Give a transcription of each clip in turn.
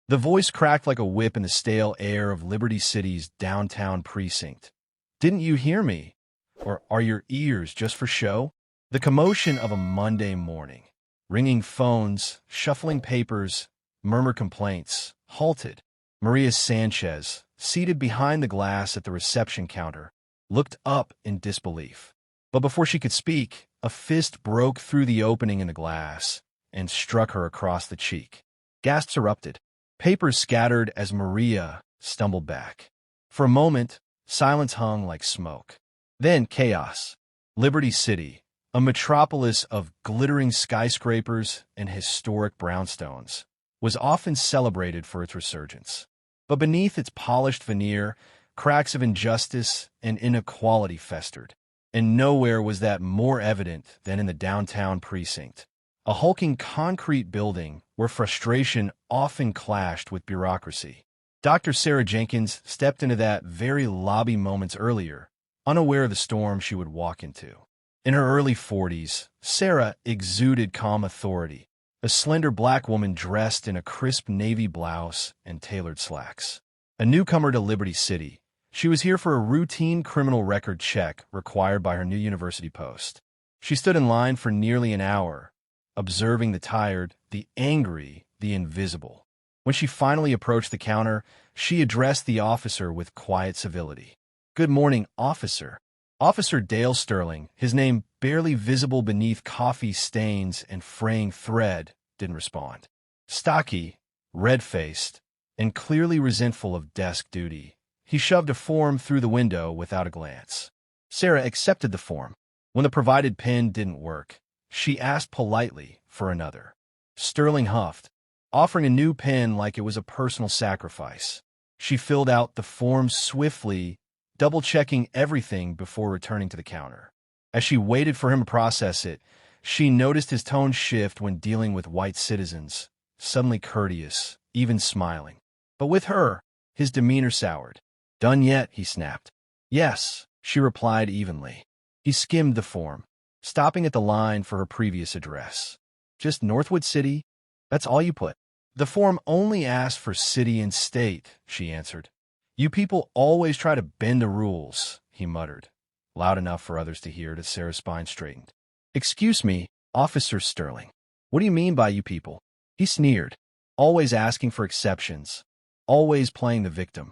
The voice cracked like a whip in the stale air of Liberty City's downtown precinct. "Didn't you hear me? Or are your ears just for show?" The commotion of a Monday morning. Ringing phones, shuffling papers, murmured complaints, halted. Maria Sanchez, seated behind the glass at the reception counter, looked up in disbelief. But before she could speak, a fist broke through the opening in the glass and struck her across the cheek. Gasps erupted. Papers scattered as Maria stumbled back. For a moment, silence hung like smoke. Then chaos. Liberty City, a metropolis of glittering skyscrapers and historic brownstones, was often celebrated for its resurgence. But beneath its polished veneer, cracks of injustice and inequality festered. And nowhere was that more evident than in the downtown precinct, a hulking concrete building where frustration often clashed with bureaucracy. Dr. Sarah Jenkins stepped into that very lobby moments earlier, unaware of the storm she would walk into. In her early 40s, Sarah exuded calm authority, a slender black woman dressed in a crisp navy blouse and tailored slacks. A newcomer to Liberty City, she was here for a routine criminal record check required by her new university post. She stood in line for nearly an hour, observing the tired, the angry, the invisible. When she finally approached the counter, she addressed the officer with quiet civility. "Good morning, officer." Officer Dale Sterling, his name barely visible beneath coffee stains and fraying thread, didn't respond. Stocky, red-faced, and clearly resentful of desk duty, he shoved a form through the window without a glance. Sarah accepted the form. When the provided pen didn't work, she asked politely for another. Sterling huffed, offering a new pen like it was a personal sacrifice. She filled out the form swiftly, double-checking everything before returning to the counter. As she waited for him to process it, she noticed his tone shift when dealing with white citizens, suddenly courteous, even smiling. But with her, his demeanor soured. "Done yet?" he snapped. "Yes," she replied evenly. He skimmed the form, stopping at the line for her previous address. "Just Northwood City? That's all you put?" "The form only asked for city and state," she answered. "You people always try to bend the rules," he muttered, loud enough for others to hear as Sarah's spine straightened. "Excuse me, Officer Sterling. What do you mean by you people?" He sneered, always asking for exceptions, always playing the victim.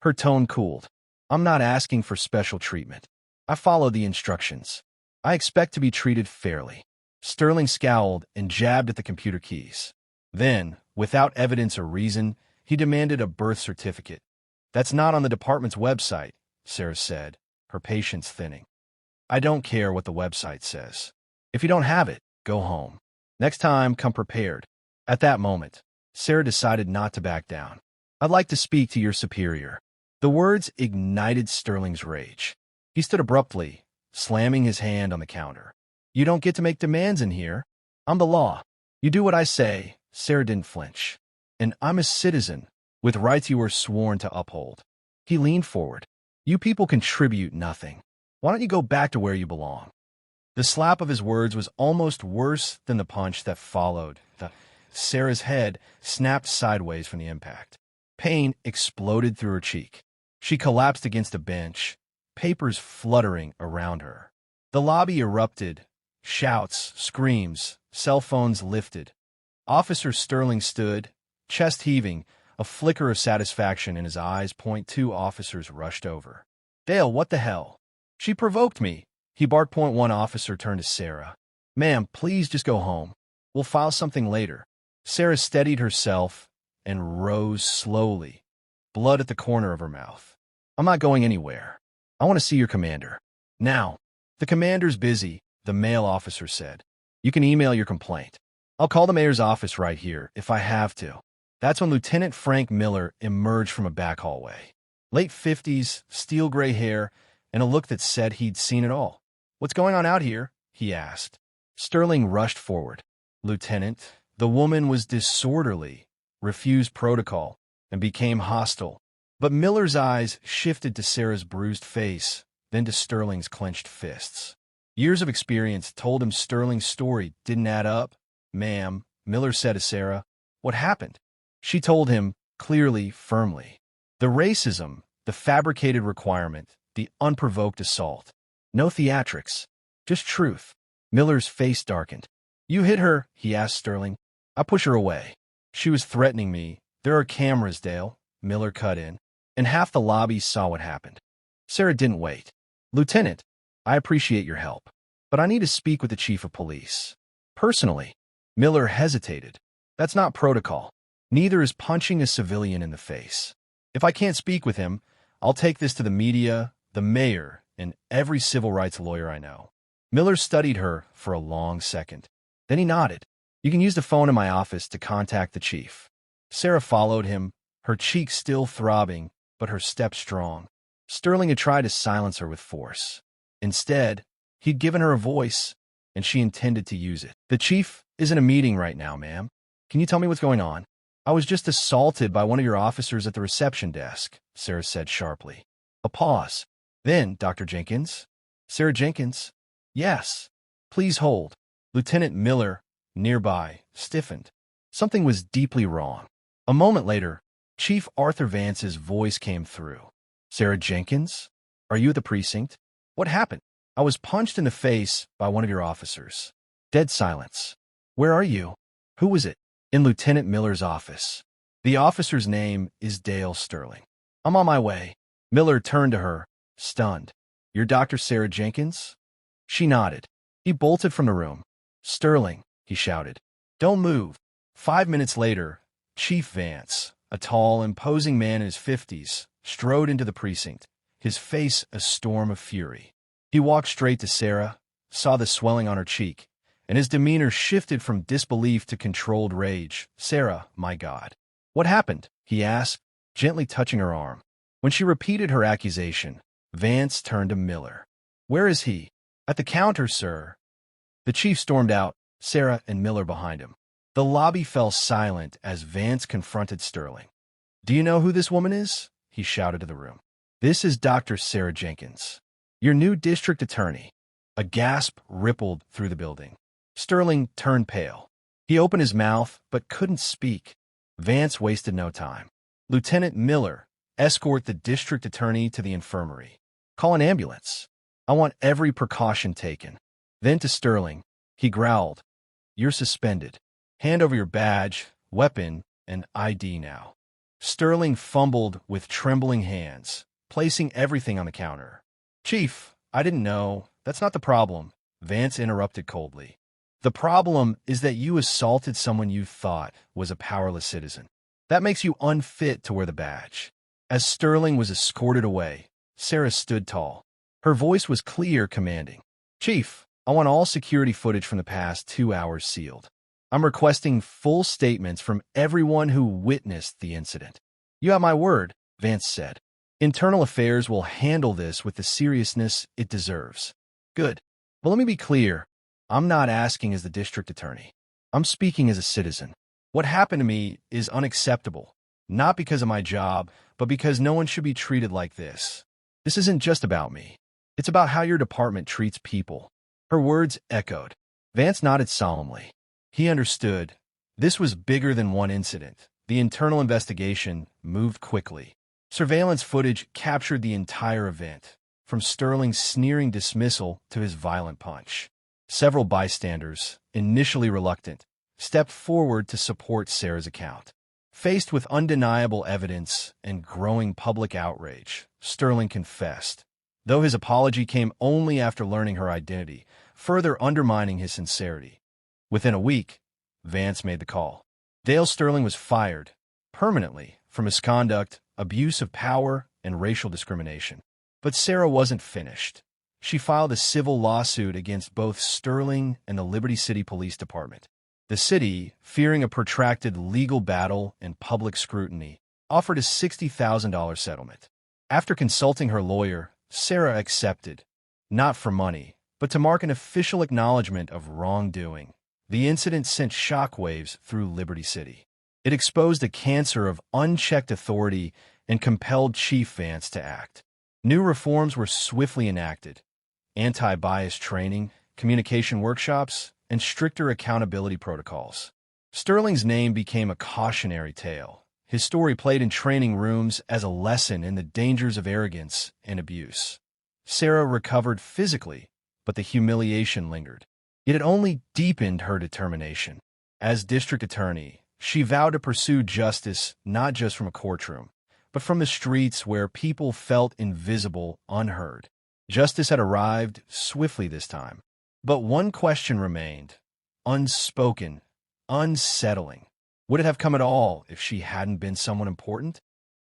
Her tone cooled. "I'm not asking for special treatment. I follow the instructions. I expect to be treated fairly." Sterling scowled and jabbed at the computer keys. Then, without evidence or reason, he demanded a birth certificate. "That's not on the department's website," Sarah said, her patience thinning. "I don't care what the website says. If you don't have it, go home. Next time, come prepared." At that moment, Sarah decided not to back down. "I'd like to speak to your superior." The words ignited Sterling's rage. He stood abruptly, slamming his hand on the counter. "You don't get to make demands in here. I'm the law. You do what I say." Sarah didn't flinch. "And I'm a citizen, with rights you were sworn to uphold." He leaned forward. "You people contribute nothing. Why don't you go back to where you belong?" The slap of his words was almost worse than the punch that followed. Sarah's head snapped sideways from the impact. Pain exploded through her cheek. She collapsed against a bench, papers fluttering around her. The lobby erupted. Shouts, screams, cell phones lifted. Officer Sterling stood, chest heaving, a flicker of satisfaction in his eyes. Two officers rushed over. "Dale, what the hell?" "She provoked me," he barked. One officer turned to Sarah. "Ma'am, please just go home. We'll file something later." Sarah steadied herself and rose slowly, blood at the corner of her mouth. "I'm not going anywhere. I want to see your commander. Now." "The commander's busy," the male officer said. "You can email your complaint. I'll call the mayor's office right here if I have to." That's when Lieutenant Frank Miller emerged from a back hallway. Late 50s, steel gray hair, and a look that said he'd seen it all. "What's going on out here?" he asked. Sterling rushed forward. "Lieutenant," the woman was disorderly, refused protocol, and became hostile. But Miller's eyes shifted to Sarah's bruised face, then to Sterling's clenched fists. Years of experience told him Sterling's story didn't add up. "Ma'am," Miller said to Sarah, "what happened?" She told him, clearly, firmly. The racism, the fabricated requirement, the unprovoked assault. No theatrics, just truth. Miller's face darkened. You hit her, he asked Sterling. I push her away. She was threatening me. There are cameras, Dale. Miller cut in, and half the lobby saw what happened. Sarah didn't wait. Lieutenant, I appreciate your help, but I need to speak with the chief of police. Personally. Miller hesitated. That's not protocol. Neither is punching a civilian in the face. If I can't speak with him, I'll take this to the media, the mayor, and every civil rights lawyer I know. Miller studied her for a long second. Then he nodded. You can use the phone in my office to contact the chief. Sarah followed him, her cheeks still throbbing, but her step strong. Sterling had tried to silence her with force. Instead, he'd given her a voice, and she intended to use it. The chief is in a meeting right now, ma'am. Can you tell me what's going on? I was just assaulted by one of your officers at the reception desk, Sarah said sharply. A pause. Then, Dr. Jenkins? Sarah Jenkins? Yes. Please hold. Lieutenant Miller, nearby, stiffened. Something was deeply wrong. A moment later, Chief Arthur Vance's voice came through. Sarah Jenkins? Are you at the precinct? What happened? I was punched in the face by one of your officers. Dead silence. Where are you? Who was it? In Lieutenant Miller's office. The officer's name is Dale Sterling. I'm on my way. Miller turned to her, stunned. You're Dr. Sarah Jenkins? She nodded. He bolted from the room. Sterling, he shouted. Don't move. 5 minutes later, Chief Vance, a tall, imposing man in his 50s, strode into the precinct, his face a storm of fury. He walked straight to Sarah, saw the swelling on her cheek, and his demeanor shifted from disbelief to controlled rage. Sarah, my God. What happened? He asked, gently touching her arm. When she repeated her accusation, Vance turned to Miller. Where is he? At the counter, sir. The chief stormed out, Sarah and Miller behind him. The lobby fell silent as Vance confronted Sterling. Do you know who this woman is? He shouted to the room. This is Dr. Sarah Jenkins, your new district attorney. A gasp rippled through the building. Sterling turned pale. He opened his mouth, but couldn't speak. Vance wasted no time. Lieutenant Miller, escort the district attorney to the infirmary. Call an ambulance. I want every precaution taken. Then to Sterling, he growled, You're suspended. Hand over your badge, weapon, and ID now. Sterling fumbled with trembling hands, placing everything on the counter. Chief, I didn't know. That's not the problem, Vance interrupted coldly. The problem is that you assaulted someone you thought was a powerless citizen. That makes you unfit to wear the badge. As Sterling was escorted away, Sarah stood tall. Her voice was clear, commanding. Chief, I want all security footage from the past 2 hours sealed. I'm requesting full statements from everyone who witnessed the incident. You have my word, Vance said. Internal Affairs will handle this with the seriousness it deserves. Good. But let me be clear. I'm not asking as the district attorney. I'm speaking as a citizen. What happened to me is unacceptable, not because of my job, but because no one should be treated like this. This isn't just about me. It's about how your department treats people. Her words echoed. Vance nodded solemnly. He understood. This was bigger than one incident. The internal investigation moved quickly. Surveillance footage captured the entire event, from Sterling's sneering dismissal to his violent punch. Several bystanders, initially reluctant, stepped forward to support Sarah's account. Faced with undeniable evidence and growing public outrage, Sterling confessed, though his apology came only after learning her identity, further undermining his sincerity. Within a week, Vance made the call. Dale Sterling was fired, permanently, for misconduct, abuse of power, and racial discrimination. But Sarah wasn't finished. She filed a civil lawsuit against both Sterling and the Liberty City Police Department. The city, fearing a protracted legal battle and public scrutiny, offered a $60,000 settlement. After consulting her lawyer, Sarah accepted, not for money, but to mark an official acknowledgement of wrongdoing. The incident sent shockwaves through Liberty City. It exposed a cancer of unchecked authority and compelled Chief Vance to act. New reforms were swiftly enacted. Anti-bias training, communication workshops, and stricter accountability protocols. Sterling's name became a cautionary tale. His story played in training rooms as a lesson in the dangers of arrogance and abuse. Sarah recovered physically, but the humiliation lingered. It had only deepened her determination. As district attorney, she vowed to pursue justice not just from a courtroom, but from the streets where people felt invisible, unheard. Justice had arrived swiftly this time. But one question remained, unspoken, unsettling. Would it have come at all if she hadn't been someone important?